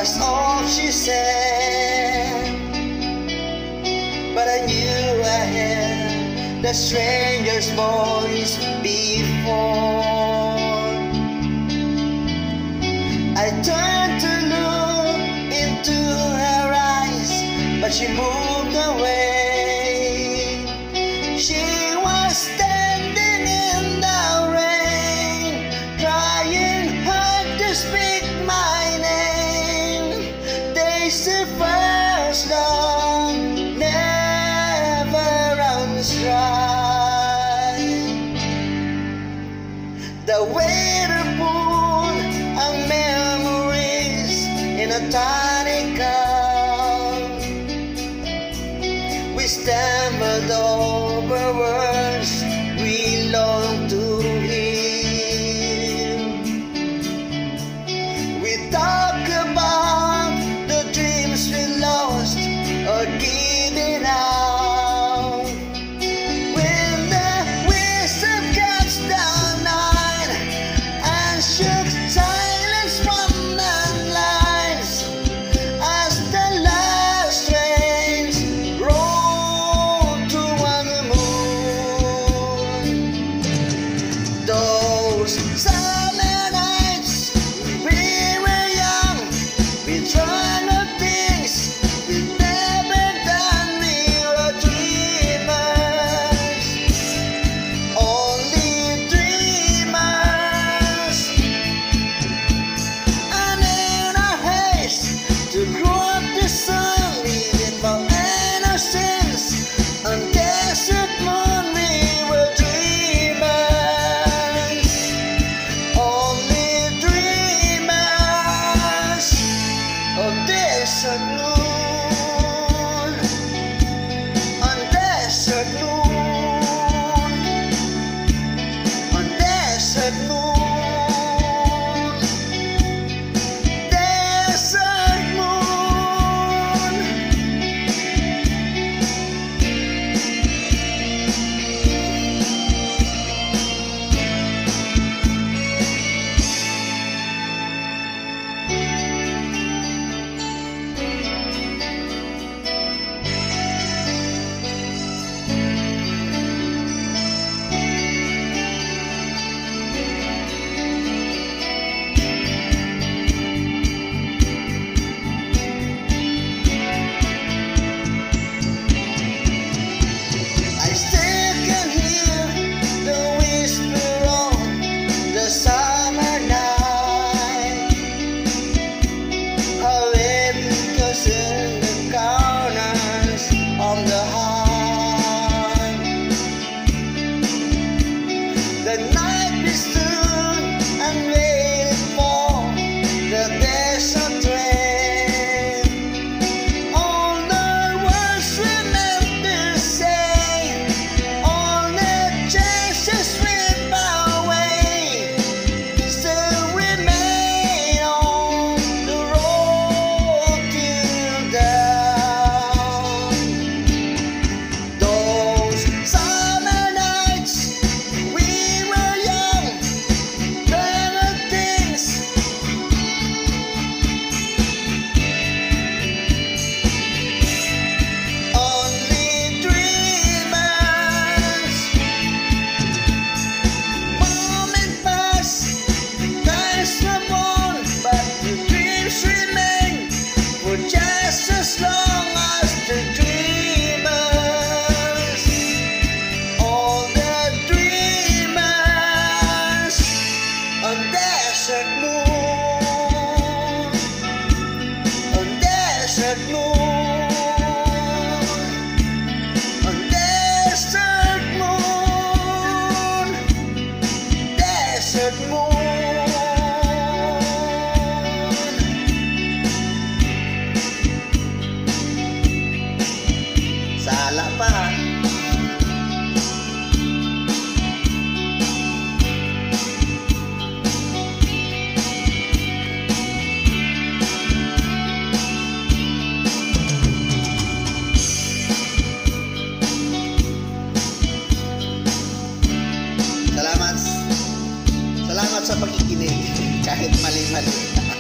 was all she said. But I knew I heard the stranger's voice before. I turned to look into her eyes, but she moved away. She was standing in the rain, trying hard to speak my name. They say first love never runs dry. The way to put ang memories in a tiny cup. We stumbled over words we long to hear. We talk about the dreams we lost or giving out. When the whistle cuts the night and shook silence from the lines, as the last trains rolled toward the moon. Those summer nights, we were young, we tried no things we'd never done. We were dreamers, only dreamers. And in our haste to grow up the sun, leaving for innocence on desert moon, we were dreamers, only dreamers of desert moon, on desert moon, on desert moon, desert moon. I still can hear the whisper of the summer night, how it echoes in the corners of the heart. The night we stood and waited for the desert train. All the words we meant to say, all the chances slip away, still remain on the road till down. Those summer nights, we were young, better things. Only dreamers. Moment pass, times move on, but the dreams remain for just as long as the dreamers. All the dreamers on desert moon, on desert moon, on desert moon, desert moon. Sala pa. Salamat sa pakikinig kahit mali-mali.